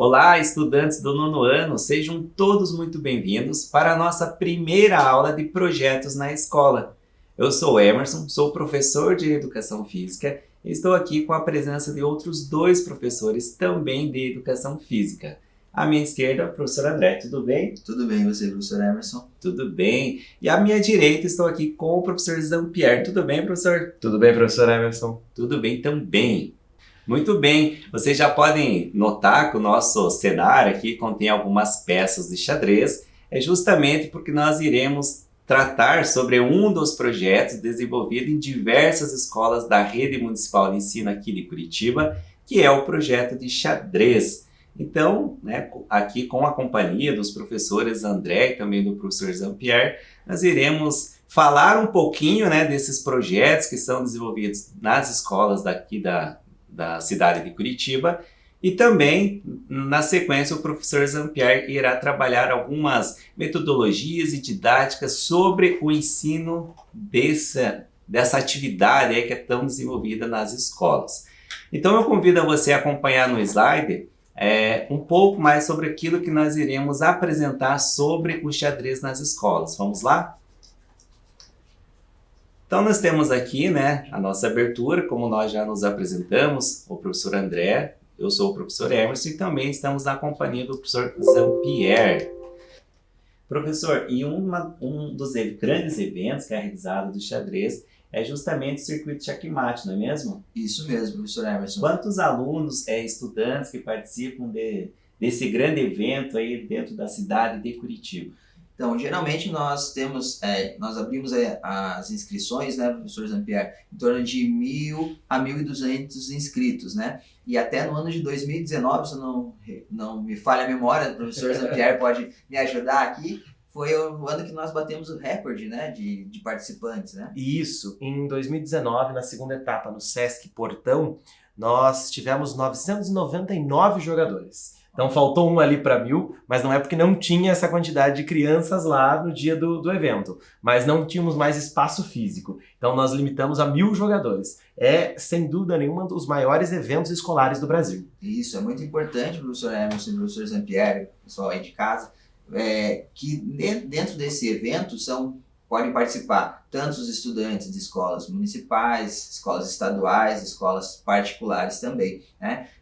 Olá, estudantes do nono ano, sejam todos muito bem-vindos para a nossa primeira aula de projetos na escola. Eu sou Emerson, sou professor de Educação Física e estou aqui com a presença de outros dois professores também de Educação Física. À minha esquerda, o professor André, tudo bem? Tudo bem, e você, professor Emerson? Tudo bem. E à minha direita estou aqui com o professor Zampier. Tudo bem, professor? Tudo bem, professor Emerson? Tudo bem também. Muito bem, vocês já podem notar que o nosso cenário aqui contém algumas peças de xadrez, é justamente porque nós iremos tratar sobre um dos projetos desenvolvido em diversas escolas da Rede Municipal de Ensino aqui de Curitiba, que é o projeto de xadrez. Então, aqui com a companhia dos professores André e também do professor Zampier, nós iremos falar um pouquinho desses projetos que são desenvolvidos nas escolas daqui da cidade de Curitiba, e também, na sequência, o professor Zampier irá trabalhar algumas metodologias e didáticas sobre o ensino dessa atividade aí que é tão desenvolvida nas escolas. Então eu convido a você a acompanhar no slide um pouco mais sobre aquilo que nós iremos apresentar sobre o xadrez nas escolas. Vamos lá? Então nós temos aqui a nossa abertura, como nós já nos apresentamos, o professor André, eu sou o professor Emerson e também estamos na companhia do professor Zampier. Professor, e um dos grandes eventos que é realizado do xadrez é justamente o circuito Checkmate, não é mesmo? Isso mesmo, professor Emerson. Quantos alunos, estudantes que participam desse grande evento aí dentro da cidade de Curitiba? Então, geralmente nós abrimos as inscrições, professor Zampier, em torno de 1.000 a 1.200 inscritos, E até no ano de 2019, se não me falha a memória, o professor Zampier pode me ajudar aqui, foi o ano que nós batemos o recorde, de participantes, Isso, em 2019, na segunda etapa, no Sesc Portão, nós tivemos 999 jogadores. Então faltou um ali para 1.000, mas não é porque não tinha essa quantidade de crianças lá no dia do evento, mas não tínhamos mais espaço físico. Então nós limitamos a 1.000 jogadores. É, sem dúvida nenhuma, um dos maiores eventos escolares do Brasil. Isso, é muito importante, professor Emerson e professor Zampier, pessoal aí de casa, que dentro desse evento podem participar tanto os estudantes de escolas municipais, escolas estaduais, escolas particulares também,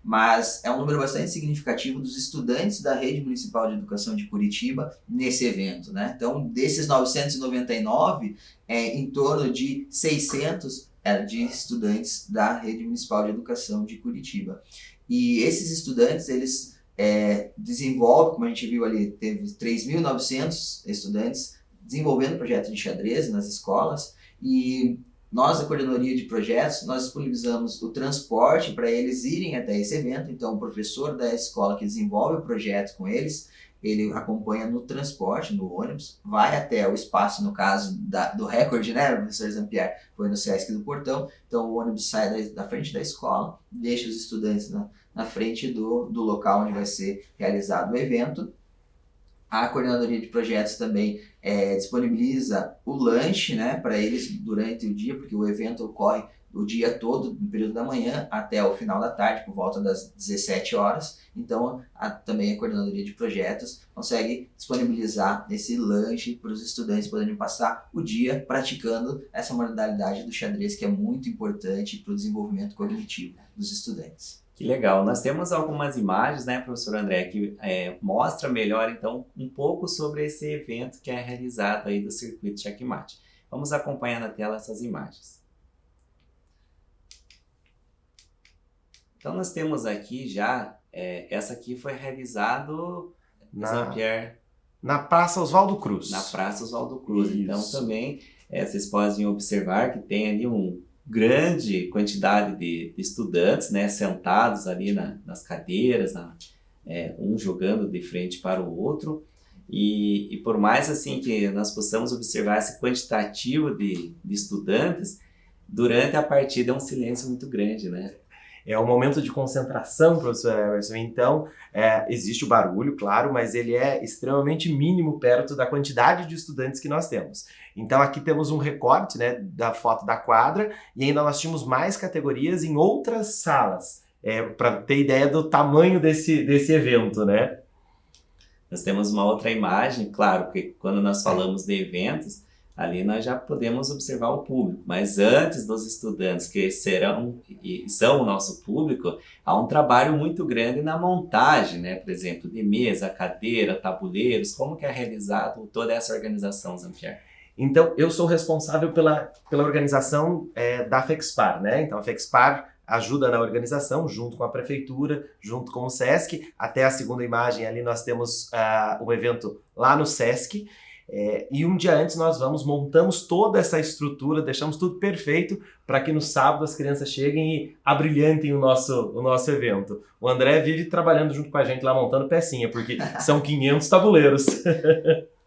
Mas é um número bastante significativo dos estudantes da Rede Municipal de Educação de Curitiba nesse evento, Então, desses 999, em torno de 600 de estudantes da Rede Municipal de Educação de Curitiba. E esses estudantes, eles desenvolvem, como a gente viu ali, teve 3.900 estudantes desenvolvendo projetos de xadrez nas escolas, e nós, da Coordenadoria de Projetos, nós disponibilizamos o transporte para eles irem até esse evento. Então o professor da escola que desenvolve o projeto com eles, ele acompanha no transporte, no ônibus, vai até o espaço, no caso do recorde, professor Zampier, foi no Sesc do Portão. Então o ônibus sai da frente da escola, deixa os estudantes na frente do local onde vai ser realizado o evento. A Coordenadoria de Projetos também disponibiliza o lanche para eles durante o dia, porque o evento ocorre o dia todo, no período da manhã até o final da tarde, por volta das 17 horas. Então, também a Coordenadoria de Projetos consegue disponibilizar esse lanche para os estudantes poderem passar o dia praticando essa modalidade do xadrez, que é muito importante para o desenvolvimento cognitivo dos estudantes. Que legal. Nós temos algumas imagens, professor André, que mostra melhor, então, um pouco sobre esse evento que é realizado aí do circuito Checkmate. Vamos acompanhar na tela essas imagens. Então, nós temos aqui já, essa aqui foi realizado na Praça Oswaldo Cruz. Na Praça Oswaldo Cruz. Isso. Então, também, vocês podem observar que tem ali grande quantidade de estudantes, sentados ali nas cadeiras, um jogando de frente para o outro, e por mais assim que nós possamos observar esse quantitativo de estudantes, durante a partida é um silêncio muito grande, É um momento de concentração, professor Emerson. Então, existe o barulho, claro, mas ele é extremamente mínimo perto da quantidade de estudantes que nós temos. Então, aqui temos um recorte da foto da quadra, e ainda nós tínhamos mais categorias em outras salas. para ter ideia do tamanho desse evento, né? Nós temos uma outra imagem, claro, que quando nós falamos de eventos, ali nós já podemos observar o público, mas antes dos estudantes que serão e são o nosso público, há um trabalho muito grande na montagem, né? Por exemplo, de mesa, cadeira, tabuleiros, como que é realizado toda essa organização, Zampier? Então, eu sou responsável pela organização da FEXPAR, né? Então, a FEXPAR ajuda na organização, junto com a prefeitura, junto com o SESC. Até a segunda imagem ali nós temos o evento lá no SESC. E um dia antes nós montamos toda essa estrutura, deixamos tudo perfeito para que no sábado as crianças cheguem e abrilhantem o nosso evento. O André vive trabalhando junto com a gente lá montando pecinha, porque são 500 tabuleiros.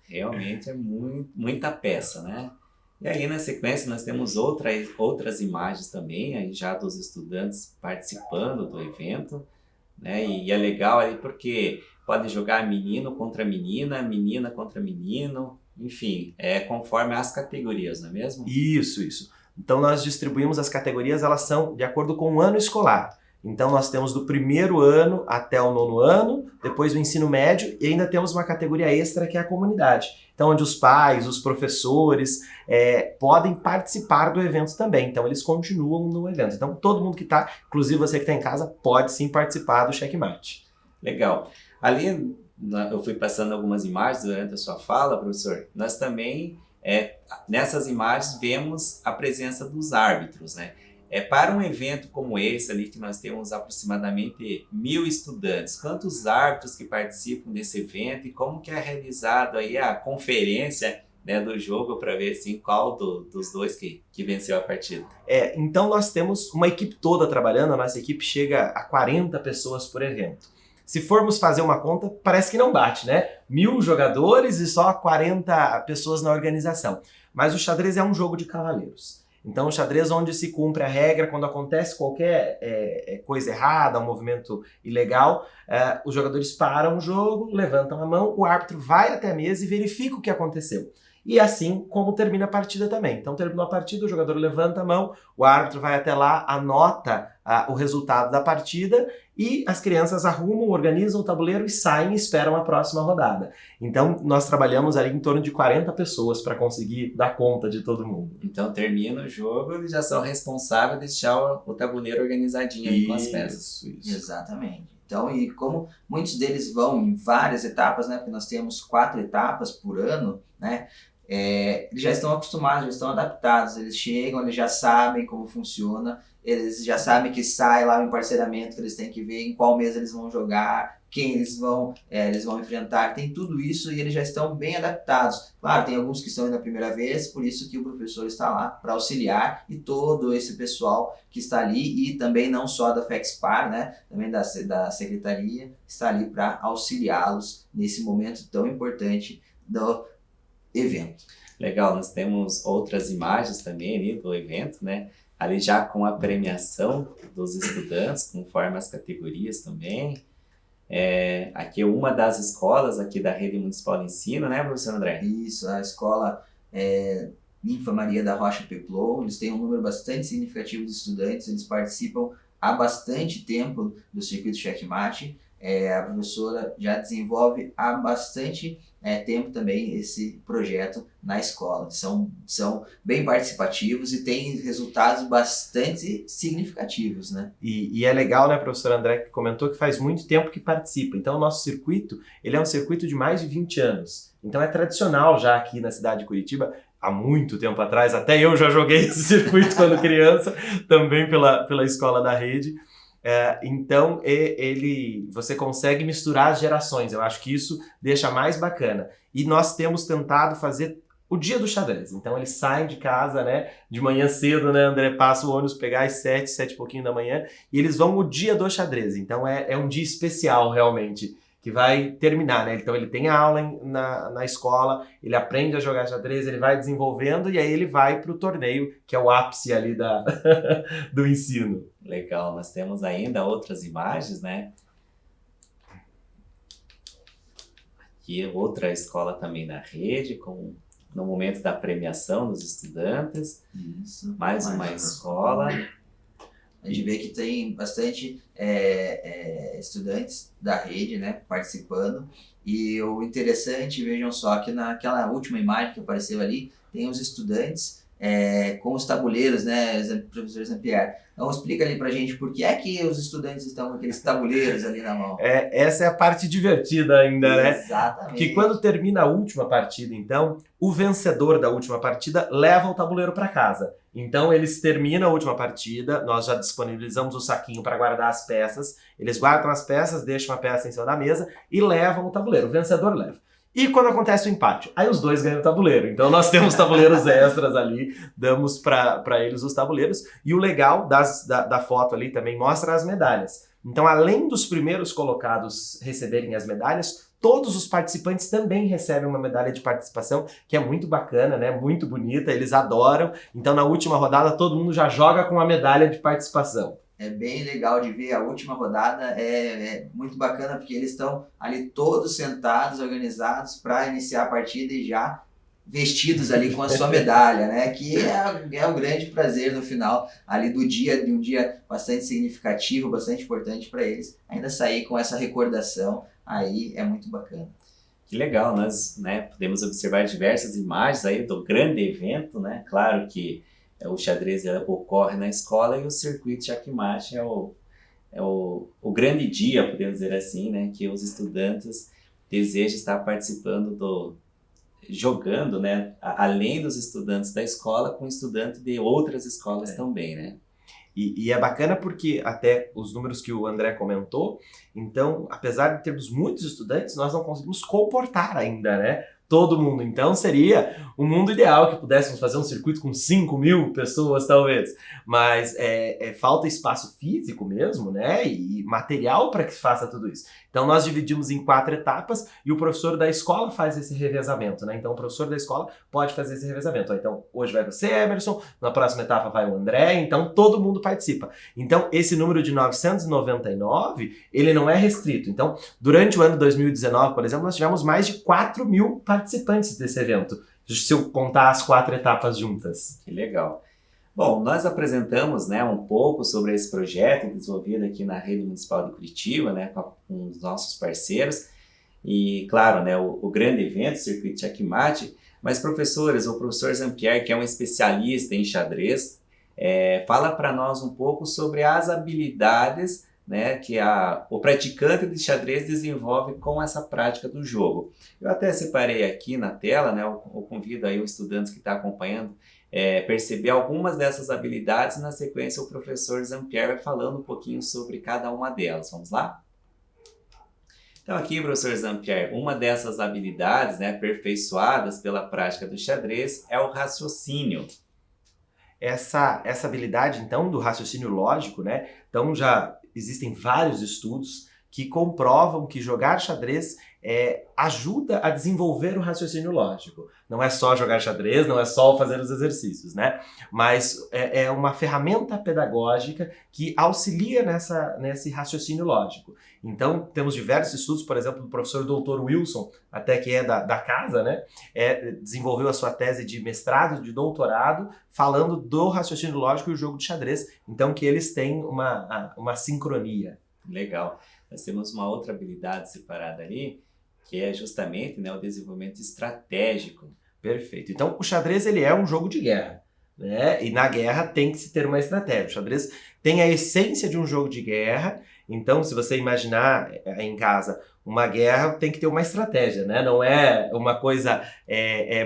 Realmente é muita peça, né? E aí, na sequência, nós temos outras imagens também, aí já dos estudantes participando do evento, né? E é legal aí porque pode jogar menino contra menina, menina contra menino, enfim, conforme as categorias, não é mesmo? Isso. Então nós distribuímos as categorias, elas são de acordo com o ano escolar. Então nós temos do primeiro ano até o 9º ano, depois o ensino médio e ainda temos uma categoria extra que é a comunidade. Então onde os pais, os professores podem participar do evento também. Então eles continuam no evento. Então todo mundo que está, inclusive você que está em casa, pode sim participar do Checkmate. Legal. Ali eu fui passando algumas imagens durante a sua fala, professor. Nós também, nessas imagens, vemos a presença dos árbitros, né? Para um evento como esse ali, que nós temos aproximadamente 1.000 estudantes, quantos árbitros que participam desse evento e como que é realizado aí a conferência, né, do jogo para ver assim, qual dos dois que venceu a partida? Então nós temos uma equipe toda trabalhando, a nossa equipe chega a 40 pessoas por evento. Se formos fazer uma conta, parece que não bate, né? 1.000 jogadores e só 40 pessoas na organização. Mas o xadrez é um jogo de cavaleiros. Então, o xadrez onde se cumpre a regra, quando acontece qualquer coisa errada, um movimento ilegal, os jogadores param o jogo, levantam a mão, o árbitro vai até a mesa e verifica o que aconteceu. E assim como termina a partida também. Então, terminou a partida, o jogador levanta a mão, o árbitro vai até lá, anota o resultado da partida e as crianças arrumam, organizam o tabuleiro e saem e esperam a próxima rodada. Então, nós trabalhamos ali em torno de 40 pessoas para conseguir dar conta de todo mundo. Então, termina o jogo, eles já são responsáveis de deixar o tabuleiro organizadinho aí com as peças. Isso. Exatamente. Então, e como muitos deles vão em várias etapas, né? Porque nós temos 4 etapas por ano, né? Eles já estão acostumados, já estão adaptados, eles chegam, eles já sabem como funciona, eles já sabem que sai lá o emparceramento, que eles têm que ver em qual mesa eles vão jogar, quem eles vão enfrentar, tem tudo isso e eles já estão bem adaptados. Claro, tem alguns que estão indo a primeira vez, por isso que o professor está lá para auxiliar e todo esse pessoal que está ali e também não só da FEXPAR, né, também da secretaria, está ali para auxiliá-los nesse momento tão importante do evento. Legal, nós temos outras imagens também ali do evento, né? Ali já com a premiação dos estudantes, conforme as categorias também. Aqui é uma das escolas aqui da Rede Municipal de Ensino, né, professor André? Isso, a escola Ninfa Maria da Rocha Peplou, eles têm um número bastante significativo de estudantes, eles participam há bastante tempo do circuito Checkmate. A professora já desenvolve há bastante tempo também esse projeto na escola. São bem participativos e têm resultados bastante significativos, né? E é legal, né, professor André, que comentou que faz muito tempo que participa. Então o nosso circuito, ele é um circuito de mais de 20 anos. Então é tradicional já aqui na cidade de Curitiba, há muito tempo atrás, até eu já joguei esse circuito quando criança, também pela escola da rede. Então você consegue misturar as gerações, eu acho que isso deixa mais bacana. E nós temos tentado fazer o dia do xadrez, então eles saem de casa, né, de manhã cedo, né, André, passa o ônibus pegar às 7 e pouquinho da manhã, e eles vão o dia do xadrez, então é um dia especial realmente, que vai terminar, né? Então ele tem aula na escola, ele aprende a jogar xadrez, ele vai desenvolvendo e aí ele vai para o torneio, que é o ápice ali do ensino. Legal, nós temos ainda outras imagens, né? Aqui outra escola também na rede, no momento da premiação dos estudantes. Isso. Mais uma escola. A gente vê que tem bastante estudantes da rede, né, participando. E o interessante, vejam só, que naquela última imagem que apareceu ali, tem os estudantes com os tabuleiros, né, professor Jean-Pierre. Então explica ali pra gente por que é que os estudantes estão com aqueles tabuleiros ali na mão. Essa é a parte divertida ainda, né? Exatamente. Porque quando termina a última partida, então, o vencedor da última partida leva o tabuleiro para casa. Então, eles terminam a última partida, nós já disponibilizamos o saquinho para guardar as peças, eles guardam as peças, deixam a peça em cima da mesa e levam o tabuleiro. O vencedor leva. E quando acontece o empate? Aí os dois ganham o tabuleiro. Então nós temos tabuleiros extras ali, damos para eles os tabuleiros. E o legal da foto ali também mostra as medalhas. Então, além dos primeiros colocados receberem as medalhas, todos os participantes também recebem uma medalha de participação, que é muito bacana, né? Muito bonita, eles adoram. Então, na última rodada, todo mundo já joga com a medalha de participação. É bem legal de ver a última rodada, é muito bacana porque eles estão ali todos sentados, organizados para iniciar a partida e já vestidos ali com a sua medalha, né? Que é o grande prazer no final ali do dia, de um dia bastante significativo, bastante importante para eles. Ainda sair com essa recordação aí é muito bacana. Que legal, nós, né, podemos observar diversas imagens aí do grande evento, né? Claro que o xadrez ocorre na escola e o circuito Checkmate é o grande dia, podemos dizer assim, né? Que os estudantes desejam estar participando jogando, né? Além dos estudantes da escola, com estudantes de outras escolas também, né? E é bacana porque até os números que o André comentou, então, apesar de termos muitos estudantes, nós não conseguimos comportar ainda, né? Todo mundo. Então seria um mundo ideal que pudéssemos fazer um circuito com 5.000 pessoas, talvez. Mas falta espaço físico mesmo, né? E material para que se faça tudo isso. Então nós dividimos em 4 etapas e o professor da escola faz esse revezamento, né? Então o professor da escola pode fazer esse revezamento. Então hoje vai você, Emerson, na próxima etapa vai o André, então todo mundo participa. Então esse número de 999, ele não é restrito. Então durante o ano 2019, por exemplo, nós tivemos mais de 4.000 participantes desse evento, se eu contar as 4 etapas juntas. Que legal. Bom, nós apresentamos, né, um pouco sobre esse projeto desenvolvido aqui na Rede Municipal de Curitiba, né, com os nossos parceiros e, claro, né, o grande evento, o Circuito Checkmate, mas professores, o professor Jean-Pierre, que é um especialista em xadrez, fala para nós um pouco sobre as habilidades, né, que o praticante de xadrez desenvolve com essa prática do jogo. Eu até separei aqui na tela, né, eu convido aí os estudantes que estão acompanhando perceber algumas dessas habilidades. Na sequência o professor Jean-Pierre vai falando um pouquinho sobre cada uma delas. Vamos lá? Então aqui, professor Jean-Pierre, uma dessas habilidades, né, aperfeiçoadas pela prática do xadrez é o raciocínio. Essa habilidade, então, do raciocínio lógico, né? Então já existem vários estudos que comprovam que jogar xadrez ajuda a desenvolver o raciocínio lógico. Não é só jogar xadrez, não é só fazer os exercícios, né? Mas é uma ferramenta pedagógica que auxilia nesse raciocínio lógico. Então, temos diversos estudos, por exemplo, do professor Dr. Wilson, até que é da casa, né? Desenvolveu a sua tese de mestrado, de doutorado, falando do raciocínio lógico e o jogo de xadrez. Então, que eles têm uma sincronia. Legal. Nós temos uma outra habilidade separada ali, que é justamente, né, o desenvolvimento estratégico. Perfeito. Então, o xadrez ele é um jogo de guerra, né? E na guerra tem que se ter uma estratégia. O xadrez tem a essência de um jogo de guerra. Então, se você imaginar em casa uma guerra, tem que ter uma estratégia, né? Não é uma coisa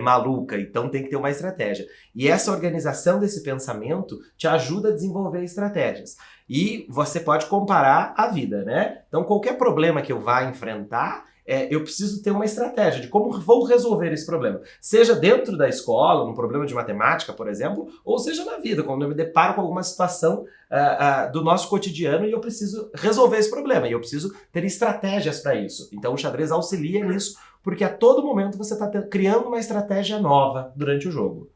maluca, então tem que ter uma estratégia. E essa organização desse pensamento te ajuda a desenvolver estratégias. E você pode comparar a vida, né? Então, qualquer problema que eu vá enfrentar, eu preciso ter uma estratégia de como vou resolver esse problema. Seja dentro da escola, um problema de matemática, por exemplo, ou seja na vida, quando eu me deparo com alguma situação do nosso cotidiano e eu preciso resolver esse problema. E eu preciso ter estratégias para isso. Então o xadrez auxilia nisso, porque a todo momento você está criando uma estratégia nova durante o jogo.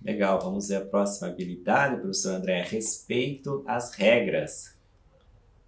Legal, vamos ver a próxima habilidade, professor André, respeito às regras.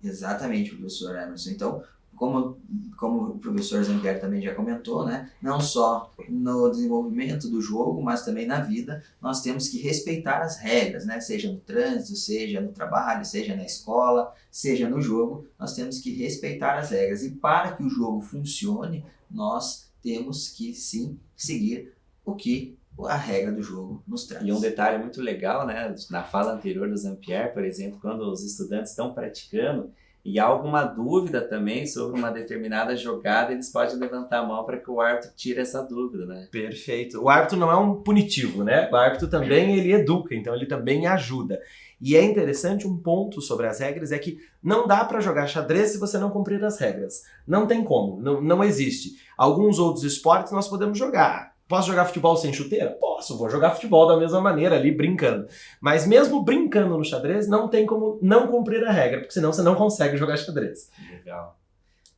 Exatamente, professor Emerson. Então, como o professor Zampieri também já comentou, né? Não só no desenvolvimento do jogo, mas também na vida, nós temos que respeitar as regras, né? Seja no trânsito, seja no trabalho, seja na escola, seja no jogo, nós temos que respeitar as regras. E para que o jogo funcione, nós temos que sim seguir o que a regra do jogo nos traz. E um detalhe muito legal, né? Na fala anterior do Zampieri, por exemplo, quando os estudantes estão praticando, e há alguma dúvida também sobre uma determinada jogada, eles podem levantar a mão para que o árbitro tire essa dúvida, né? Perfeito. O árbitro não é um punitivo, né? O árbitro também ele educa, então ele também ajuda. E é interessante um ponto sobre as regras, é que não dá para jogar xadrez se você não cumprir as regras. Não tem como, não existe. Alguns outros esportes nós podemos jogar. Posso jogar futebol sem chuteira? Posso, vou jogar futebol da mesma maneira ali, brincando. Mas mesmo brincando no xadrez, não tem como não cumprir a regra, porque senão você não consegue jogar xadrez. Legal.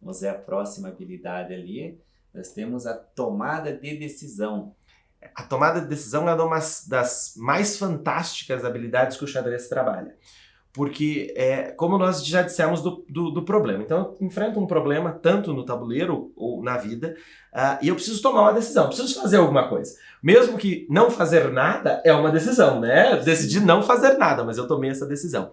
Vamos ver a próxima habilidade ali. Nós temos a tomada de decisão. A tomada de decisão é uma das mais fantásticas habilidades que o xadrez trabalha. Porque, como nós já dissemos do problema. Então, eu enfrento um problema tanto no tabuleiro ou na vida, e eu preciso tomar uma decisão, preciso fazer alguma coisa. Mesmo que não fazer nada é uma decisão, né? Decidi não fazer nada, mas eu tomei essa decisão.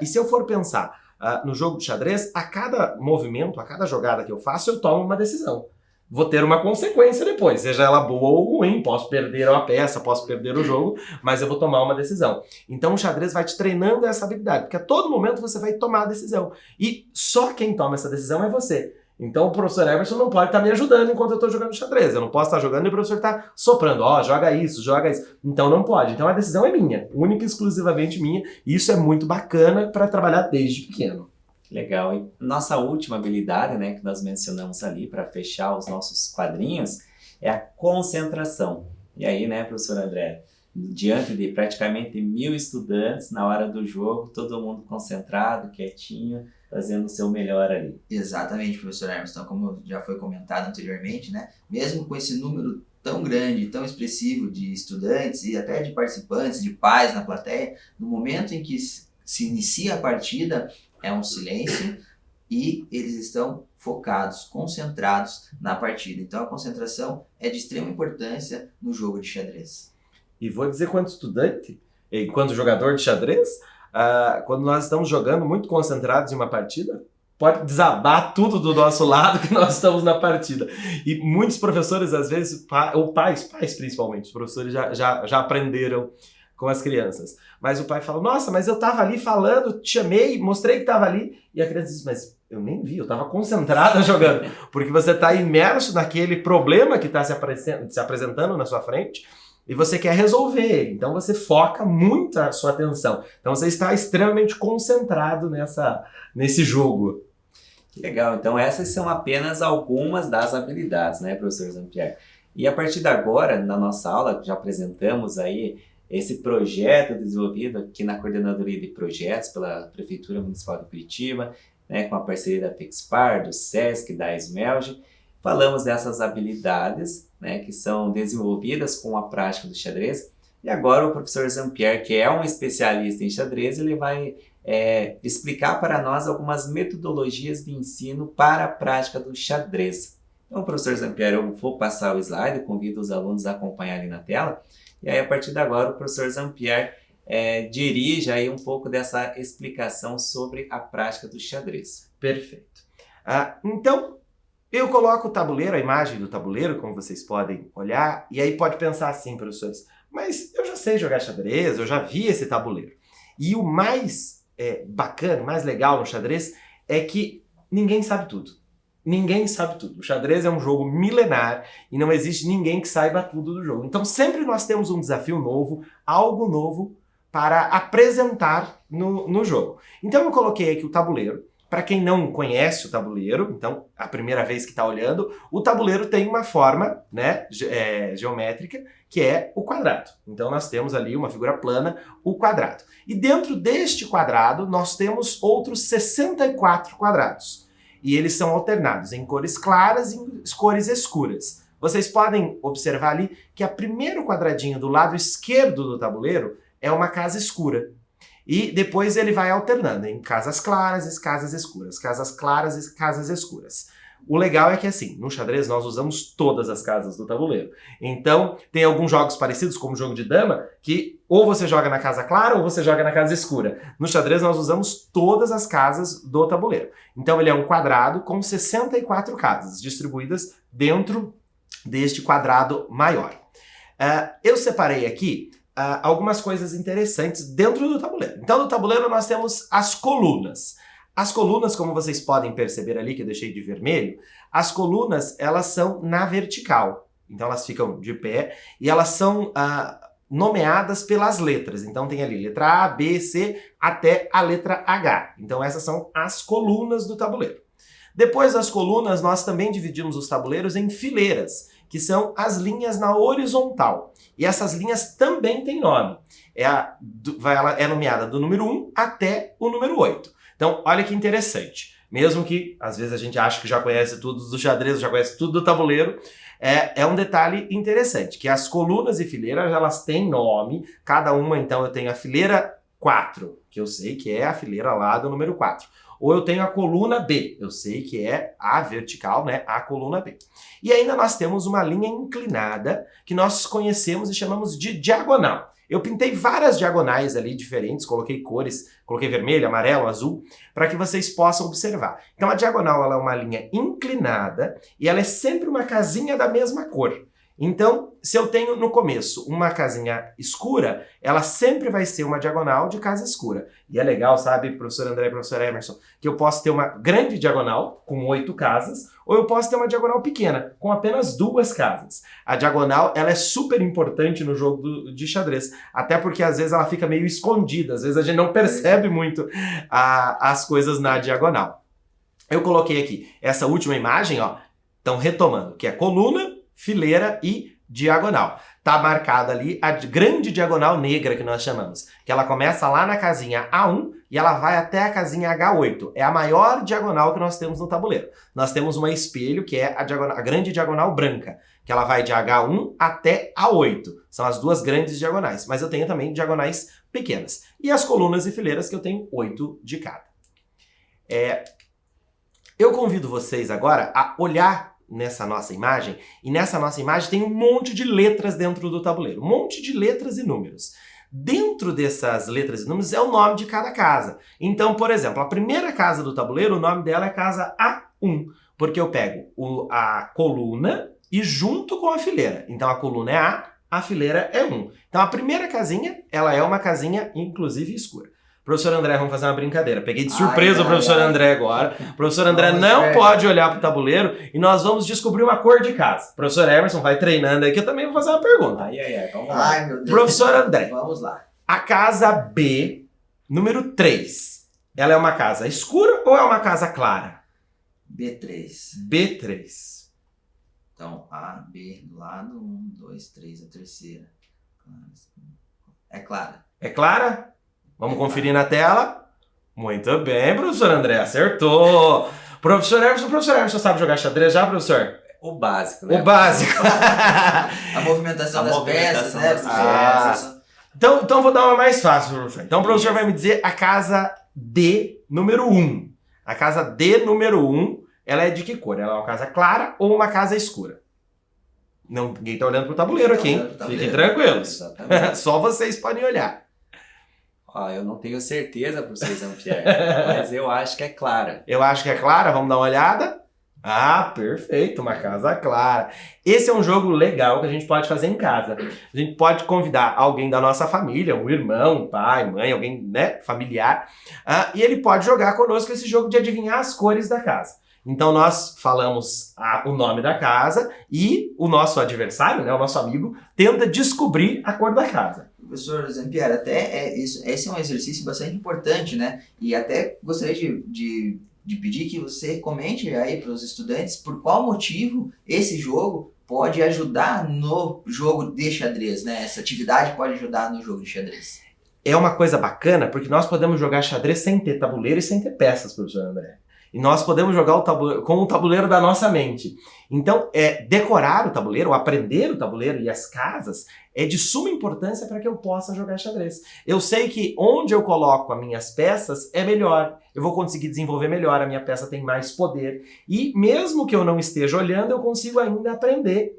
E se eu for pensar no jogo de xadrez, a cada movimento, a cada jogada que eu faço, eu tomo uma decisão. Vou ter uma consequência depois, seja ela boa ou ruim, posso perder a peça, posso perder o jogo, mas eu vou tomar uma decisão. Então o xadrez vai te treinando essa habilidade, porque a todo momento você vai tomar a decisão. E só quem toma essa decisão é você. Então o professor Emerson não pode estar me ajudando enquanto eu estou jogando xadrez. Eu não posso estar jogando e o professor está soprando, joga isso, joga isso. Então não pode. Então a decisão é minha, única e exclusivamente minha. E isso é muito bacana para trabalhar desde pequeno. Legal. E nossa última habilidade, né, que nós mencionamos ali para fechar os nossos quadrinhos, é a concentração. E aí, né, professor André, diante de praticamente 1000 estudantes, na hora do jogo, todo mundo concentrado, quietinho, fazendo o seu melhor ali. Exatamente, professor Emerson. Então, como já foi comentado anteriormente, né, mesmo com esse número tão grande, tão expressivo de estudantes e até de participantes, de pais na plateia, no momento em que se inicia a partida, é um silêncio e eles estão focados, concentrados na partida. Então a concentração é de extrema importância no jogo de xadrez. E vou dizer quanto estudante, enquanto jogador de xadrez, quando nós estamos jogando muito concentrados em uma partida, pode desabar tudo do nosso lado que nós estamos na partida. E muitos professores, às vezes, ou pais principalmente, os professores já aprenderam com as crianças. Mas o pai fala, nossa, mas eu tava ali falando, te chamei, mostrei que tava ali. E a criança diz, mas eu nem vi, eu tava concentrada jogando. Porque você tá imerso naquele problema que tá se apresentando na sua frente e você quer resolver. Então você foca muito a sua atenção. Então você está extremamente concentrado nesse jogo. Que legal. Então essas são apenas algumas das habilidades, né, professor Zampieri? E a partir de agora, na nossa aula, já apresentamos aí esse projeto desenvolvido aqui na Coordenadoria de Projetos pela Prefeitura Municipal de Curitiba, né, com a parceria da FEXPAR, do SESC, da SMELG. Falamos dessas habilidades, né, que são desenvolvidas com a prática do xadrez. E agora o professor Zampieri, que é um especialista em xadrez, ele vai explicar para nós algumas metodologias de ensino para a prática do xadrez. Então, professor Zampieri, eu vou passar o slide, convido os alunos a acompanharem na tela. E aí, a partir de agora, o professor Zampieri dirige aí um pouco dessa explicação sobre a prática do xadrez. Perfeito. Então, eu coloco o tabuleiro, a imagem do tabuleiro, como vocês podem olhar, e aí pode pensar assim, professores, mas eu já sei jogar xadrez, eu já vi esse tabuleiro. E o mais bacana, mais legal no xadrez é que ninguém sabe tudo. Ninguém sabe tudo. O xadrez é um jogo milenar e não existe ninguém que saiba tudo do jogo. Então sempre nós temos um desafio novo, algo novo para apresentar no jogo. Então eu coloquei aqui o tabuleiro. Para quem não conhece o tabuleiro, então a primeira vez que está olhando, o tabuleiro tem uma forma, né, geométrica, que é o quadrado. Então nós temos ali uma figura plana, o quadrado. E dentro deste quadrado nós temos outros 64 quadrados. E eles são alternados em cores claras e em cores escuras. Vocês podem observar ali que o primeiro quadradinho do lado esquerdo do tabuleiro é uma casa escura. E depois ele vai alternando em casas claras e casas escuras, casas claras e casas escuras. O legal é que, assim, no xadrez nós usamos todas as casas do tabuleiro. Então, tem alguns jogos parecidos, como o jogo de dama, que ou você joga na casa clara ou você joga na casa escura. No xadrez nós usamos todas as casas do tabuleiro. Então, ele é um quadrado com 64 casas distribuídas dentro deste quadrado maior. Eu separei aqui algumas coisas interessantes dentro do tabuleiro. Então, no tabuleiro nós temos as colunas. As colunas, como vocês podem perceber ali, que eu deixei de vermelho, as colunas, elas são na vertical. Então, elas ficam de pé e elas são nomeadas pelas letras. Então, tem ali letra A, B, C, até a letra H. Então, essas são as colunas do tabuleiro. Depois das colunas, nós também dividimos os tabuleiros em fileiras, que são as linhas na horizontal. E essas linhas também têm nome. Ela é nomeada do número 1 até o número 8. Então, olha que interessante. Mesmo que, às vezes, a gente acha que já conhece tudo do xadrez, já conhece tudo do tabuleiro, é um detalhe interessante, que as colunas e fileiras, elas têm nome. Cada uma, então, eu tenho a fileira 4, que eu sei que é a fileira lá do número 4. Ou eu tenho a coluna B, eu sei que é a vertical, né, a coluna B. E ainda nós temos uma linha inclinada, que nós conhecemos e chamamos de diagonal. Eu pintei várias diagonais ali diferentes, coloquei cores, coloquei vermelho, amarelo, azul, para que vocês possam observar. Então a diagonal ela é uma linha inclinada e ela é sempre uma casinha da mesma cor. Então, se eu tenho no começo uma casinha escura, ela sempre vai ser uma diagonal de casa escura. E é legal, sabe, professor André e professor Emerson, que eu posso ter uma grande diagonal com 8 casas, ou eu posso ter uma diagonal pequena, com apenas 2 casas. A diagonal, ela é super importante no jogo de xadrez, até porque às vezes ela fica meio escondida, às vezes a gente não percebe muito as coisas na diagonal. Eu coloquei aqui essa última imagem, ó, então retomando, que é coluna, fileira e diagonal. Tá marcada ali a grande diagonal negra que nós chamamos, que ela começa lá na casinha A1 e ela vai até a casinha H8. É a maior diagonal que nós temos no tabuleiro. Nós temos um espelho que é a grande diagonal branca, que ela vai de H1 até A8. São as duas grandes diagonais, mas eu tenho também diagonais pequenas. E as colunas e fileiras que eu tenho 8 de cada. Eu convido vocês agora a olhar nessa nossa imagem, e nessa nossa imagem tem um monte de letras dentro do tabuleiro, um monte de letras e números. Dentro dessas letras e números é o nome de cada casa. Então, por exemplo, a primeira casa do tabuleiro, o nome dela é casa A1, porque eu pego a coluna e junto com a fileira. Então a coluna é A fileira é 1. Então a primeira casinha, ela é uma casinha, inclusive, escura. Professor André, vamos fazer uma brincadeira. Peguei de surpresa o professor André agora. O professor André não pode olhar para o tabuleiro e nós vamos descobrir uma cor de casa. O professor Emerson vai treinando aí que eu também vou fazer uma pergunta. Vamos lá. Ai, meu Deus. Professor André, vamos lá. A casa B, número 3, ela é uma casa escura ou é uma casa clara? B3. B3. Então, A, B do lado, 1, 2, 3, a terceira. É clara. É clara? Vamos conferir na tela? Muito bem, professor André, acertou! Professor Emerson sabe jogar xadrez já, professor? O básico, né? O básico. A movimentação das peças, né? Então vou dar uma mais fácil, professor. Então o professor vai me dizer a casa D número 1. A casa D número 1, ela é de que cor? Ela é uma casa clara ou uma casa escura? Não, ninguém tá olhando pro tabuleiro aqui, hein? Fiquem tranquilos. Só vocês podem olhar. Eu não tenho certeza, professor Zampieri, mas eu acho que é clara. Eu acho que é clara, vamos dar uma olhada? Ah, perfeito, uma casa clara. Esse é um jogo legal que a gente pode fazer em casa. A gente pode convidar alguém da nossa família, um irmão, um pai, mãe, alguém, né, familiar, e ele pode jogar conosco esse jogo de adivinhar as cores da casa. Então nós falamos o nome da casa e o nosso adversário, né, o nosso amigo, tenta descobrir a cor da casa. Professor Zampieri, até esse é um exercício bastante importante, né? E até gostaria de pedir que você comente aí para os estudantes por qual motivo esse jogo pode ajudar no jogo de xadrez, né? Essa atividade pode ajudar no jogo de xadrez. É uma coisa bacana porque nós podemos jogar xadrez sem ter tabuleiro e sem ter peças, professor André. E nós podemos jogar com o tabuleiro da nossa mente. Então, decorar o tabuleiro, aprender o tabuleiro e as casas é de suma importância para que eu possa jogar xadrez. Eu sei que onde eu coloco as minhas peças é melhor. Eu vou conseguir desenvolver melhor, a minha peça tem mais poder. E mesmo que eu não esteja olhando, eu consigo ainda aprender.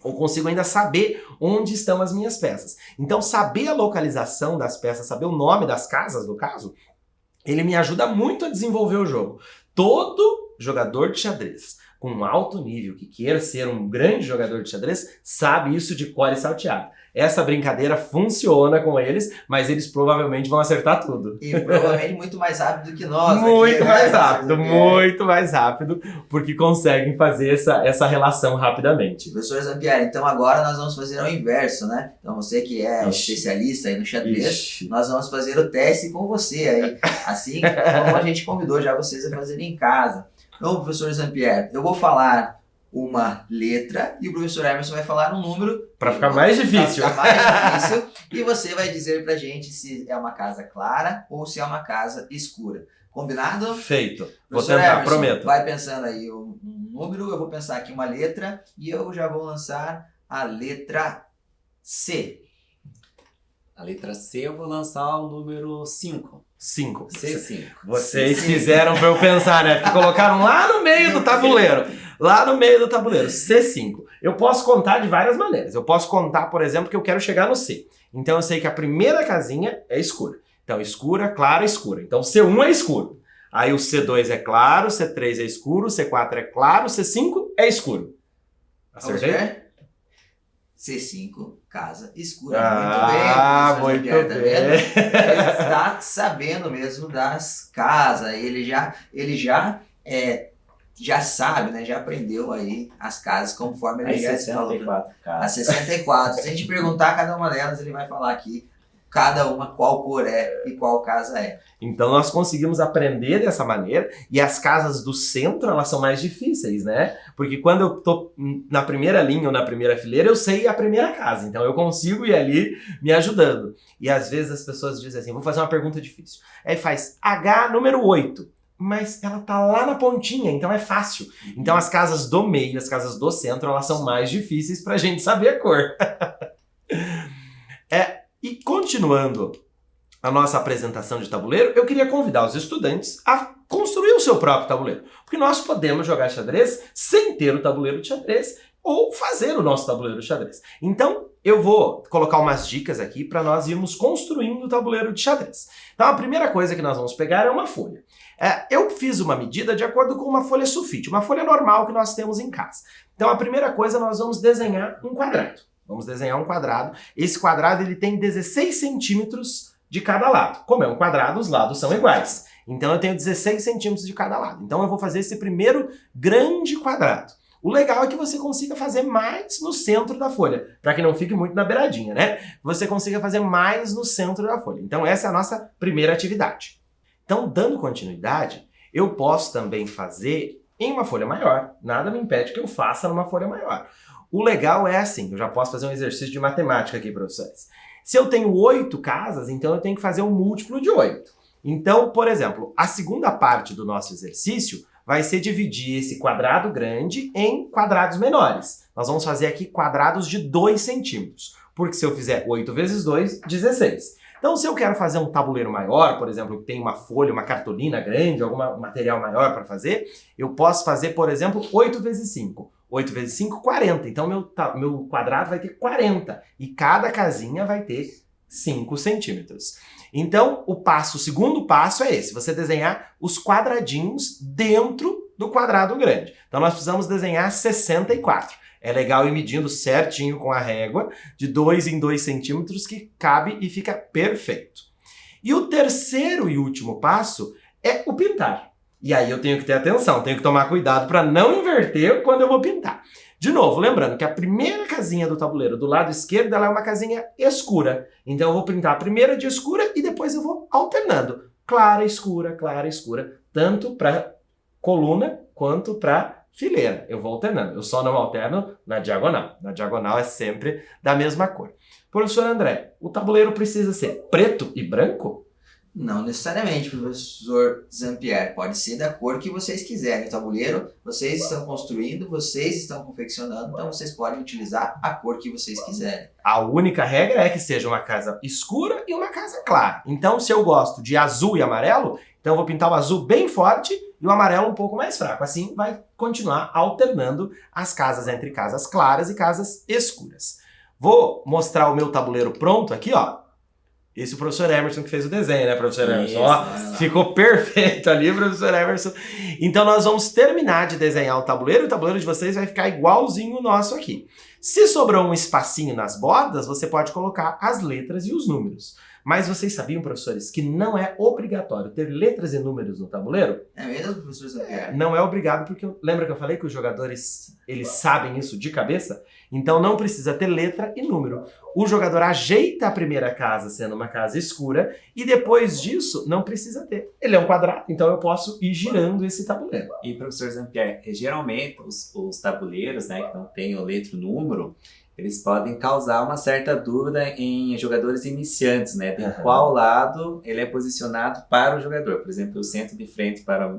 Ou consigo ainda saber onde estão as minhas peças. Então, saber a localização das peças, saber o nome das casas, no caso, ele me ajuda muito a desenvolver o jogo. Todo jogador de xadrez com um alto nível, que queira ser um grande jogador de xadrez, sabe isso de cor e salteado. Essa brincadeira funciona com eles, mas eles provavelmente vão acertar tudo. E provavelmente muito mais rápido do que nós. Muito mais rápido, muito mais rápido, porque conseguem fazer essa relação rapidamente. Professor Zampieri, então agora nós vamos fazer ao inverso, né? Então você que é o especialista aí no xadrez, nós vamos fazer o teste com você aí, assim como a gente convidou já vocês a fazerem em casa. Então, professor Zampieri, eu vou falar uma letra e o professor Emerson vai falar um número. Para ficar mais difícil. Para ficar mais difícil. E você vai dizer pra gente se é uma casa clara ou se é uma casa escura. Combinado? Feito. Vou Professor tentar, Emerson, prometo. vai pensando aí um número, eu vou pensar aqui uma letra e eu já vou lançar a letra C. A letra C eu vou lançar o número 5. 5. C5. Vocês fizeram pra eu pensar, né? Porque colocaram lá no meio do tabuleiro. Lá no meio do tabuleiro. C5. Eu posso contar de várias maneiras. Eu posso contar, por exemplo, que eu quero chegar no C. Então eu sei que a primeira casinha é escura. Então escura, clara, escura. Então C1 é escuro. Aí o C2 é claro, C3 é escuro, C4 é claro, C5 é escuro. Acertei? C5, casa escura. Muito bem. Tá vendo? Ele está sabendo mesmo das casas. Ele já sabe, né? Já aprendeu aí as casas conforme ele já falou. 64 casas. As 64. Se a gente perguntar cada uma delas, ele vai falar aqui cada uma qual cor é e qual casa é. Então nós conseguimos aprender dessa maneira, e as casas do centro, elas são mais difíceis, né? Porque quando eu tô na primeira linha ou na primeira fileira, eu sei a primeira casa, então eu consigo ir ali me ajudando. E às vezes as pessoas dizem assim, vou fazer uma pergunta difícil. Aí faz H número 8, mas ela tá lá na pontinha, então é fácil. Então as casas do meio, as casas do centro, elas são mais difíceis pra gente saber a cor. E continuando a nossa apresentação de tabuleiro, eu queria convidar os estudantes a construir o seu próprio tabuleiro. Porque nós podemos jogar xadrez sem ter o tabuleiro de xadrez ou fazer o nosso tabuleiro de xadrez. Então, eu vou colocar umas dicas aqui para nós irmos construindo o tabuleiro de xadrez. Então, a primeira coisa que nós vamos pegar é uma folha. Eu fiz uma medida de acordo com uma folha sulfite, uma folha normal que nós temos em casa. Então, a primeira coisa, nós vamos desenhar um quadrado. Vamos desenhar um quadrado. Esse quadrado ele tem 16 centímetros de cada lado. Como é um quadrado, os lados são iguais. Então eu tenho 16 centímetros de cada lado. Então eu vou fazer esse primeiro grande quadrado. O legal é que você consiga fazer mais no centro da folha, para que não fique muito na beiradinha, né? Você consiga fazer mais no centro da folha. Então essa é a nossa primeira atividade. Então, dando continuidade, eu posso também fazer em uma folha maior. Nada me impede que eu faça numa folha maior. O legal é assim, eu já posso fazer um exercício de matemática aqui para vocês. Se eu tenho 8 casas, então eu tenho que fazer um múltiplo de 8. Então, por exemplo, a segunda parte do nosso exercício vai ser dividir esse quadrado grande em quadrados menores. Nós vamos fazer aqui quadrados de 2 centímetros, porque se eu fizer 8 vezes 2, 16. Então, se eu quero fazer um tabuleiro maior, por exemplo, que tem uma folha, uma cartolina grande, algum material maior para fazer, eu posso fazer, por exemplo, 8 vezes 5. 8 vezes 5, 40. Então, meu quadrado vai ter 40. E cada casinha vai ter 5 centímetros. Então, o segundo passo é esse. Você desenhar os quadradinhos dentro do quadrado grande. Então, nós precisamos desenhar 64. É legal ir medindo certinho com a régua, de 2 em 2 centímetros, que cabe e fica perfeito. E o terceiro e último passo é o pintar. E aí eu tenho que ter atenção, tenho que tomar cuidado para não inverter quando eu vou pintar. De novo, lembrando que a primeira casinha do tabuleiro do lado esquerdo ela é uma casinha escura. Então eu vou pintar a primeira de escura e depois eu vou alternando. Clara, escura, tanto para coluna quanto para fileira. Eu vou alternando. Eu só não alterno na diagonal. Na diagonal é sempre da mesma cor. Professor André, o tabuleiro precisa ser preto e branco? Não necessariamente, professor Zampieri. Pode ser da cor que vocês quiserem. O tabuleiro, vocês estão construindo, vocês estão confeccionando, então vocês podem utilizar a cor que vocês quiserem. A única regra é que seja uma casa escura e uma casa clara. Então, se eu gosto de azul e amarelo, então eu vou pintar o azul bem forte e o amarelo um pouco mais fraco. Assim, vai continuar alternando as casas entre casas claras e casas escuras. Vou mostrar o meu tabuleiro pronto aqui, ó. Esse é o professor Emerson que fez o desenho, né, professor Emerson? Ó, ficou perfeito ali, professor Emerson. Então nós vamos terminar de desenhar o tabuleiro, e o tabuleiro de vocês vai ficar igualzinho o nosso aqui. Se sobrou um espacinho nas bordas, você pode colocar as letras e os números. Mas vocês sabiam, professores, que não é obrigatório ter letras e números no tabuleiro? É mesmo, professor Zampieri? Não é obrigado, porque lembra que eu falei que os jogadores, eles sabem isso de cabeça? Então não precisa ter letra e número. O jogador ajeita a primeira casa sendo uma casa escura e depois disso não precisa ter. Ele é um quadrado, então eu posso ir girando esse tabuleiro. E, professor Zampieri, geralmente os tabuleiros, né, que não tem o letra e número, eles podem causar uma certa dúvida em jogadores iniciantes, né? De qual lado ele é posicionado para o jogador. Por exemplo, eu sento de frente para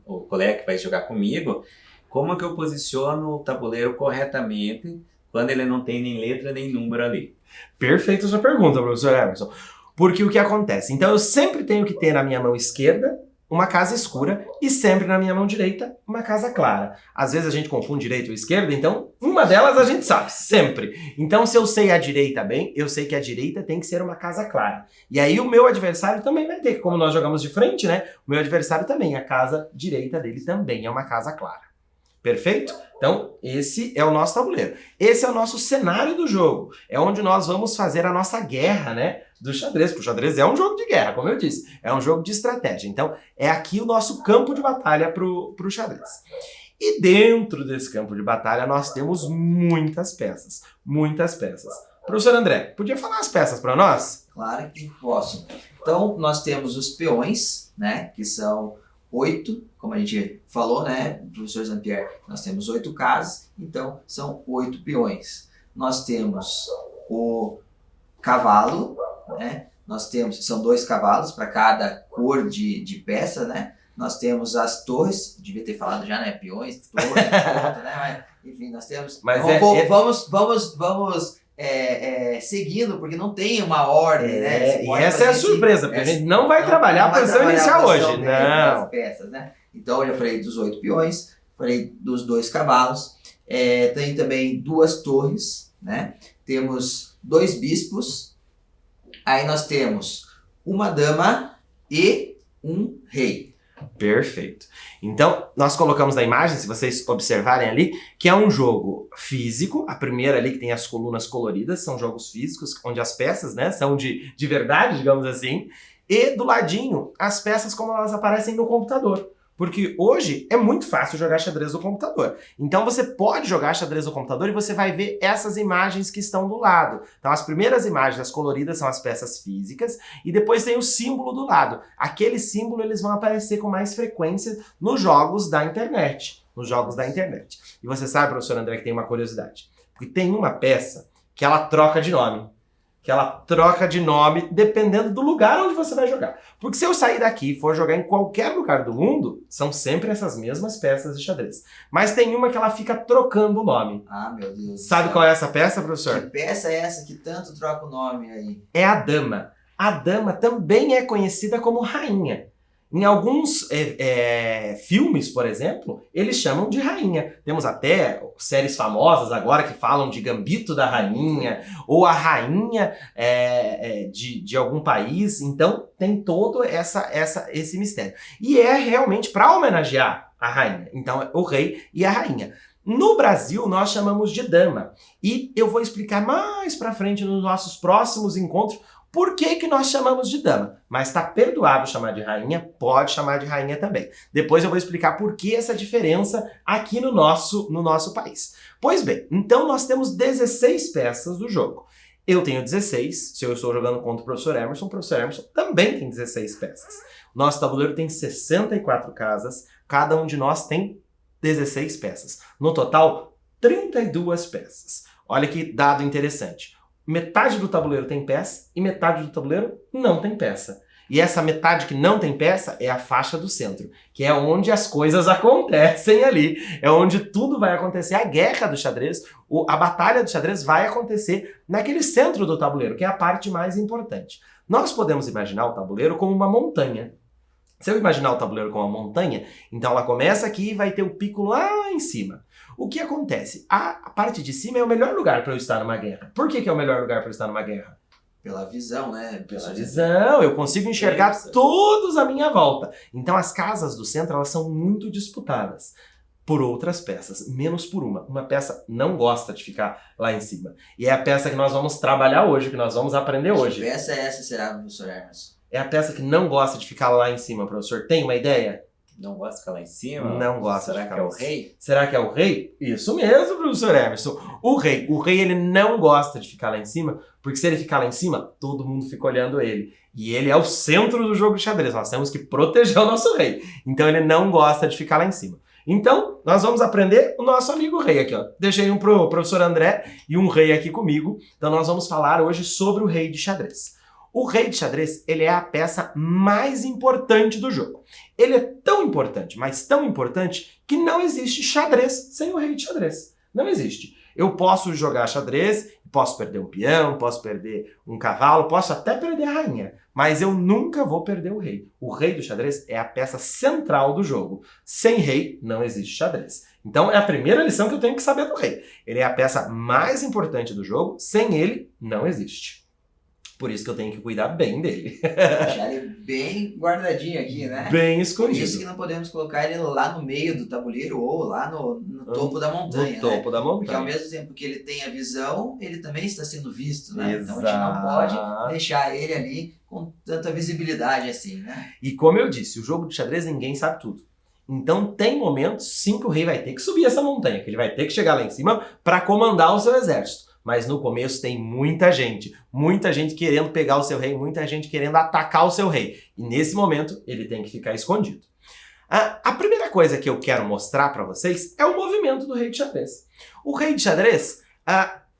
o colega que vai jogar comigo. Como que eu posiciono o tabuleiro corretamente quando ele não tem nem letra nem número ali? Perfeita a sua pergunta, professor Emerson. Porque o que acontece? Então eu sempre tenho que ter na minha mão esquerda uma casa escura e sempre na minha mão direita uma casa clara. Às vezes a gente confunde direita ou esquerda, então uma delas a gente sabe, sempre. Então se eu sei a direita bem, eu sei que a direita tem que ser uma casa clara. E aí o meu adversário também vai ter, como nós jogamos de frente, né? O meu adversário também, a casa direita dele também é uma casa clara. Perfeito? Então, esse é o nosso tabuleiro. Esse é o nosso cenário do jogo. É onde nós vamos fazer a nossa guerra, né? Do xadrez. Porque o xadrez é um jogo de guerra, como eu disse. É um jogo de estratégia. Então, é aqui o nosso campo de batalha pro xadrez. E dentro desse campo de batalha, nós temos muitas peças. Muitas peças. Professor André, podia falar as peças para nós? Claro que posso. Então, nós temos os peões, né? Que são 8, como a gente falou, né, professor Zampieri, nós temos 8 casas, então são 8 peões. Nós temos o cavalo, né, são 2 cavalos para cada cor de peça, né, nós temos as torres, devia ter falado já, né, peões, torres, ponta, né, mas, enfim, nós temos... Mas vamos seguindo, porque não tem uma ordem, né? E essa é a surpresa, porque a gente não vai trabalhar a posição inicial hoje. Não. Das peças, né? Então, eu já falei dos 8 peões, falei dos 2 cavalos, tem também 2 torres, né? Temos 2 bispos, aí nós temos uma dama e um rei. Perfeito. Então, nós colocamos na imagem, se vocês observarem ali, que é um jogo físico. A primeira ali que tem as colunas coloridas, são jogos físicos, onde as peças, né, são de verdade, digamos assim. E do ladinho, as peças como elas aparecem no computador. Porque hoje é muito fácil jogar xadrez no computador. Então você pode jogar xadrez no computador e você vai ver essas imagens que estão do lado. Então as primeiras imagens, as coloridas, são as peças físicas e depois tem o símbolo do lado. Aquele símbolo eles vão aparecer com mais frequência nos jogos da internet. E você sabe, professor André, que tem uma curiosidade. Porque tem uma peça que ela troca de nome. Dependendo do lugar onde você vai jogar. Porque se eu sair daqui e for jogar em qualquer lugar do mundo, são sempre essas mesmas peças de xadrez. Mas tem uma que ela fica trocando o nome. Ah, meu Deus. Sabe qual é essa peça, professor? Que peça é essa que tanto troca o nome aí? É a dama. A dama também é conhecida como rainha. Em alguns filmes, por exemplo, eles chamam de rainha. Temos até séries famosas agora que falam de Gambito da Rainha, ou a rainha de algum país. Então tem todo esse mistério. E é realmente para homenagear a rainha. Então é o rei e a rainha. No Brasil, nós chamamos de dama. E eu vou explicar mais para frente nos nossos próximos encontros por que nós chamamos de dama. Mas está perdoado chamar de rainha, pode chamar de rainha também. Depois eu vou explicar por que essa diferença aqui no nosso país. Pois bem, então nós temos 16 peças do jogo. Eu tenho 16, se eu estou jogando contra o professor Emerson também tem 16 peças. Nosso tabuleiro tem 64 casas, cada um de nós tem 16 peças. No total, 32 peças. Olha que dado interessante. Metade do tabuleiro tem peça e metade do tabuleiro não tem peça. E essa metade que não tem peça é a faixa do centro, que é onde as coisas acontecem ali, é onde tudo vai acontecer, a guerra do xadrez, a batalha do xadrez vai acontecer naquele centro do tabuleiro, que é a parte mais importante. Nós podemos imaginar o tabuleiro como uma montanha. Se eu imaginar o tabuleiro como uma montanha, então ela começa aqui e vai ter o pico lá em cima. O que acontece? A parte de cima é o melhor lugar para eu estar numa guerra. Por que é o melhor lugar para eu estar numa guerra? Pela visão, né? Pela visão, eu consigo enxergar todos à minha volta. Então as casas do centro, elas são muito disputadas por outras peças, menos por uma. Uma peça não gosta de ficar lá em cima. E é a peça que nós vamos trabalhar hoje, que nós vamos aprender hoje. Que peça é essa, será, professor Emerson? É a peça que não gosta de ficar lá em cima, professor. Tem uma ideia? Não gosta de ficar lá em cima? Não gosta de Será ficar que é lá o em cima. rei? Será que é o rei? Isso mesmo, professor Emerson. O rei ele não gosta de ficar lá em cima, porque se ele ficar lá em cima, todo mundo fica olhando ele. E ele é o centro do jogo de xadrez. Nós temos que proteger o nosso rei. Então ele não gosta de ficar lá em cima. Então, nós vamos aprender o nosso amigo rei aqui, ó. Deixei um pro professor André e um rei aqui comigo. Então nós vamos falar hoje sobre o rei de xadrez. O rei de xadrez, ele é a peça mais importante do jogo. Ele é tão importante, mas tão importante, que não existe xadrez sem o rei de xadrez. Não existe. Eu posso jogar xadrez, posso perder um peão, posso perder um cavalo, posso até perder a rainha, mas eu nunca vou perder o rei. O rei do xadrez é a peça central do jogo. Sem rei, não existe xadrez. Então é a primeira lição que eu tenho que saber do rei. Ele é a peça mais importante do jogo, sem ele, não existe. Por isso que eu tenho que cuidar bem dele. Deixar ele bem guardadinho aqui, né? Bem Por escondido. isso que não podemos colocar ele lá no meio do tabuleiro ou lá no topo da montanha, No topo da montanha. Porque ao mesmo tempo que ele tem a visão, ele também está sendo visto, né? Exato. Então a gente não pode deixar ele ali com tanta visibilidade assim, né? E como eu disse, o jogo de xadrez ninguém sabe tudo. Então tem momentos sim que o rei vai ter que subir essa montanha, que ele vai ter que chegar lá em cima para comandar o seu exército. Mas no começo tem muita gente querendo pegar o seu rei, muita gente querendo atacar o seu rei. E nesse momento ele tem que ficar escondido. A primeira coisa que eu quero mostrar para vocês é o movimento do rei de xadrez. O rei de xadrez,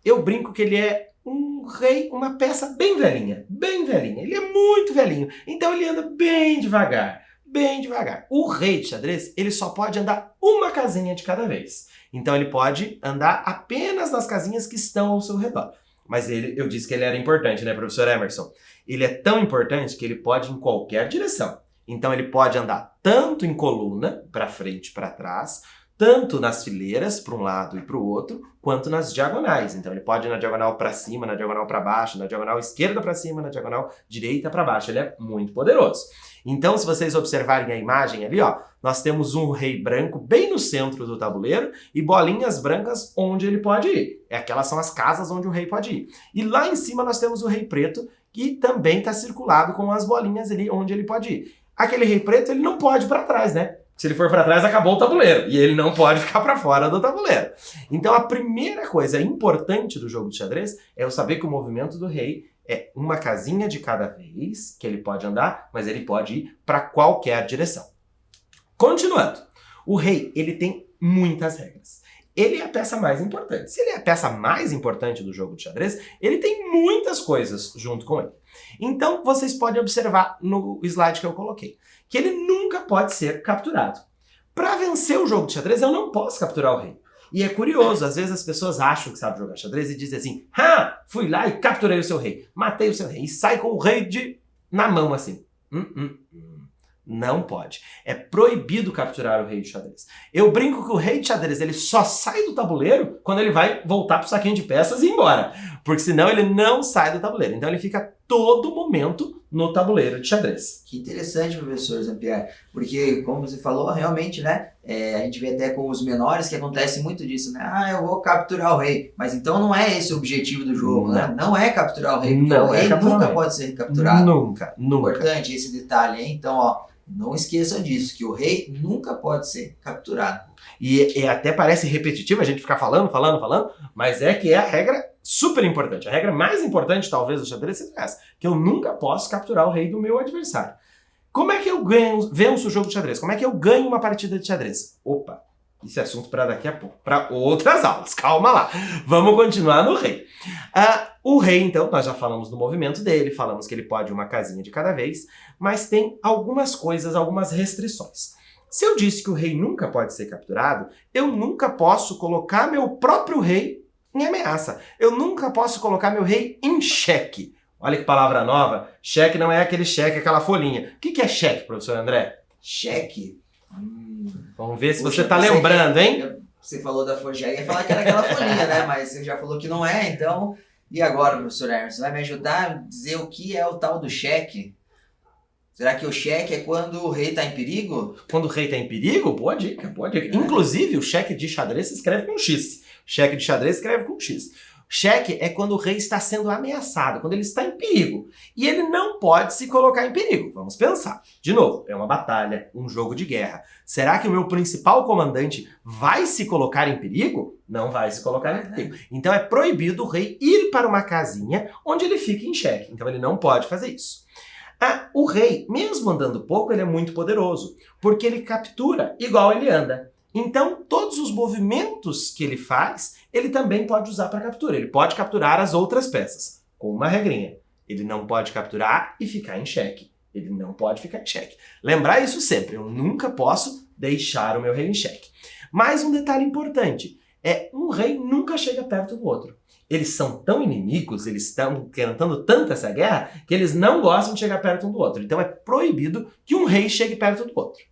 eu brinco que ele é um rei, uma peça bem velhinha, bem velhinha. Ele é muito velhinho, então ele anda bem devagar. Bem devagar. O rei de xadrez, ele só pode andar uma casinha de cada vez. Então ele pode andar apenas nas casinhas que estão ao seu redor. Mas eu disse que ele era importante, né, professor Emerson? Ele é tão importante que ele pode ir em qualquer direção. Então ele pode andar tanto em coluna, para frente e para trás, tanto nas fileiras, para um lado e para o outro, quanto nas diagonais. Então ele pode ir na diagonal para cima, na diagonal para baixo, na diagonal esquerda para cima, na diagonal direita para baixo. Ele é muito poderoso. Então, se vocês observarem a imagem ali, ó, nós temos um rei branco bem no centro do tabuleiro e bolinhas brancas onde ele pode ir. Aquelas são as casas onde o rei pode ir. E lá em cima nós temos o rei preto, que também está circulado com as bolinhas ali onde ele pode ir. Aquele rei preto, ele não pode ir para trás, né? Se ele for para trás, acabou o tabuleiro. E ele não pode ficar para fora do tabuleiro. Então, a primeira coisa importante do jogo de xadrez é eu saber que o movimento do rei é uma casinha de cada vez que ele pode andar, mas ele pode ir para qualquer direção. Continuando, o rei, ele tem muitas regras. Ele é a peça mais importante. Se ele é a peça mais importante do jogo de xadrez, ele tem muitas coisas junto com ele. Então, vocês podem observar no slide que eu coloquei, que ele nunca pode ser capturado. Para vencer o jogo de xadrez, eu não posso capturar o rei. E é curioso, às vezes as pessoas acham que sabem jogar xadrez e dizem assim, fui lá e capturei o seu rei, matei o seu rei, e sai com o rei na mão assim. Não pode. É proibido capturar o rei de xadrez. Eu brinco que o rei de xadrez ele só sai do tabuleiro quando ele vai voltar pro saquinho de peças e ir embora. Porque senão ele não sai do tabuleiro. Então ele fica todo momento no tabuleiro de xadrez. Que interessante, professor Zampieri, porque como você falou, realmente, né, a gente vê até com os menores que acontece muito disso, né, eu vou capturar o rei, mas então não é esse o objetivo do jogo, né, não é capturar o rei, porque o rei nunca pode ser capturado. Nunca. Importante esse detalhe, hein? Então, ó, não esqueçam disso, que o rei nunca pode ser capturado. E até parece repetitivo a gente ficar falando, mas é que é a regra super importante. A regra mais importante, talvez, do xadrez seja essa, que eu nunca posso capturar o rei do meu adversário. Como é que eu venço o jogo de xadrez? Como é que eu ganho uma partida de xadrez? Opa, Isso é assunto para daqui a pouco, para outras aulas. Calma lá. Vamos continuar no rei. O rei, então, nós já falamos do movimento dele, falamos que ele pode uma casinha de cada vez, mas tem algumas coisas, algumas restrições. Se eu disse que o rei nunca pode ser capturado, eu nunca posso colocar meu próprio rei em ameaça. Eu nunca posso colocar meu rei em xeque. Olha que palavra nova. Xeque não é aquele cheque, aquela folhinha. O que é xeque, professor André? Cheque? Vamos ver se Puxa, você está você lembrando, hein? Você falou da folha, já ia falar que era aquela folhinha, né? Mas você já falou que não é, então... E agora, professor Hermes, você vai me ajudar a dizer o que é o tal do cheque? Será que o cheque é quando o rei está em perigo? Quando o rei está em perigo? Boa dica, boa dica. Inclusive, o cheque de xadrez se escreve com X. Cheque de xadrez se escreve com X. Cheque é quando o rei está sendo ameaçado, quando ele está em perigo. E ele não pode se colocar em perigo. Vamos pensar. De novo, é uma batalha, um jogo de guerra. Será que o meu principal comandante vai se colocar em perigo? Não vai se colocar em perigo. Então é proibido o rei ir para uma casinha onde ele fique em xeque. Então ele não pode fazer isso. O rei, mesmo andando pouco, ele é muito poderoso, porque ele captura igual ele anda. Então, todos os movimentos que ele faz, ele também pode usar para captura. Ele pode capturar as outras peças, com uma regrinha. Ele não pode capturar e ficar em xeque. Ele não pode ficar em xeque. Lembrar isso sempre, eu nunca posso deixar o meu rei em xeque. Mais um detalhe importante, um rei nunca chega perto do outro. Eles são tão inimigos, eles estão tentando tanto essa guerra, que eles não gostam de chegar perto um do outro. Então é proibido que um rei chegue perto do outro.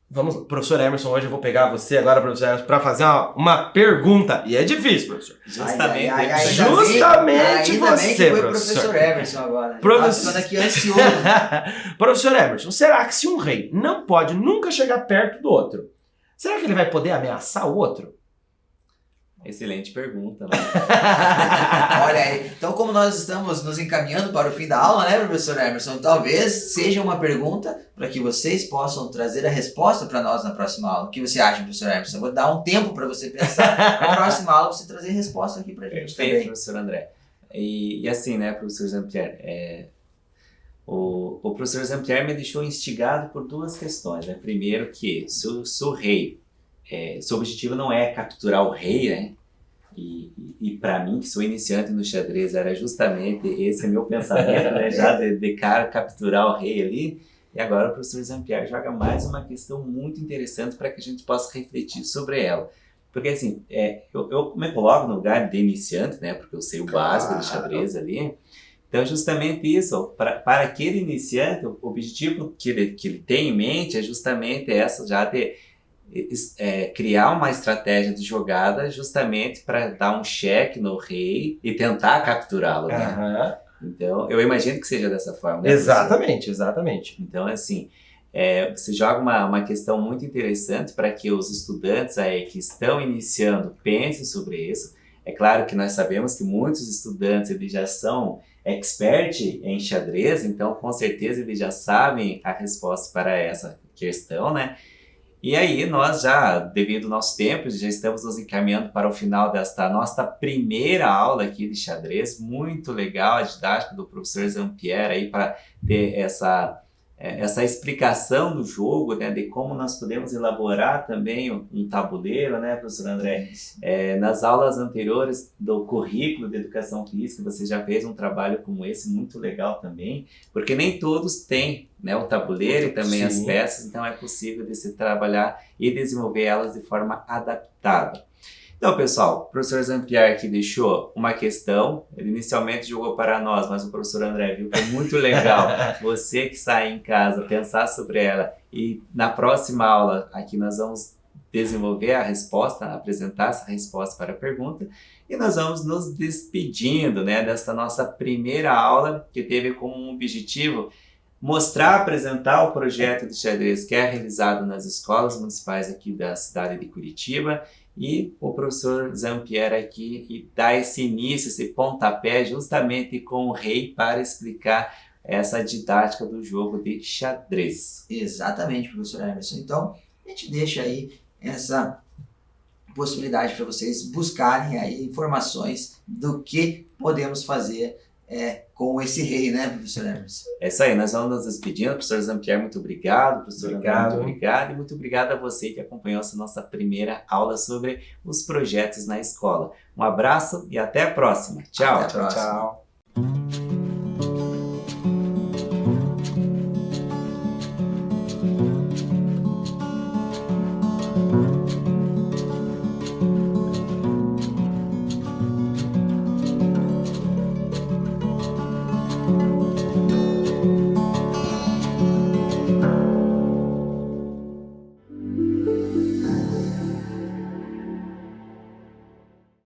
Vamos, professor Emerson, hoje eu vou pegar você agora, professor Emerson, para fazer uma pergunta. E é difícil, professor. Justamente, Justamente você, que foi professor. Professor Emerson agora. Professor... Tá aqui ansioso. Professor Emerson, será que se um rei não pode nunca chegar perto do outro, será que ele vai poder ameaçar o outro? Excelente pergunta. Né? Olha aí, então como nós estamos nos encaminhando para o fim da aula, né, professor Emerson? Talvez seja uma pergunta para que vocês possam trazer a resposta para nós na próxima aula. O que você acha, professor Emerson? Eu vou dar um tempo para você pensar. Na próxima aula você trazer a resposta aqui para a gente Perfeito, também. professor André. E assim, né, professor Jean-Pierre, o professor Jean-Pierre me deixou instigado por duas questões. Né? Primeiro que se o rei, seu objetivo não é capturar o rei, né? E para mim, que sou iniciante no xadrez, era justamente esse meu pensamento, né? Já de cara capturar o rei ali. E agora o professor Jean-Pierre joga mais uma questão muito interessante para que a gente possa refletir sobre ela. Porque assim, eu me coloco no lugar de iniciante, né? Porque eu sei o básico do xadrez ali. Então, justamente isso, para aquele iniciante, o objetivo que ele tem em mente é justamente essa já de criar uma estratégia de jogada justamente para dar um cheque no rei e tentar capturá-lo, né? Então, eu imagino que seja dessa forma, né? Exatamente, exatamente. Então, assim, você joga uma questão muito interessante para que os estudantes aí que estão iniciando pensem sobre isso. É claro que nós sabemos que muitos estudantes eles já são expert em xadrez, então com certeza eles já sabem a resposta para essa questão, né? E aí nós já, devido ao nosso tempo, já estamos nos encaminhando para o final desta nossa primeira aula aqui de xadrez. Muito legal a didática do professor Jean-Pierre aí para ter essa explicação do jogo, né, de como nós podemos elaborar também um tabuleiro, né, professor André? Nas aulas anteriores do currículo de educação física, você já fez um trabalho como esse, muito legal também, porque nem todos têm, né, o tabuleiro e também as peças, então é possível de se trabalhar e desenvolver elas de forma adaptada. Então, pessoal, o professor Jean-Pierre aqui deixou uma questão, ele inicialmente jogou para nós, mas o professor André viu que é muito legal você que está aí em casa pensar sobre ela e na próxima aula aqui nós vamos desenvolver a resposta, apresentar essa resposta para a pergunta e nós vamos nos despedindo, né, dessa nossa primeira aula que teve como objetivo apresentar o projeto de xadrez que é realizado nas escolas municipais aqui da cidade de Curitiba. E o professor Jean-Pierre aqui dá esse início, esse pontapé justamente com o rei para explicar essa didática do jogo de xadrez. Exatamente, professor Emerson. Então, a gente deixa aí essa possibilidade para vocês buscarem aí informações do que podemos fazer com esse rei, né, professor Emerson? É isso aí, nós vamos nos despedindo. Professor Jean-Pierre, muito obrigado. Professor André, Obrigado. muito obrigado. E muito obrigado a você que acompanhou essa nossa primeira aula sobre os projetos na escola. Um abraço e até a próxima. Tchau. Até a próxima. Tchau.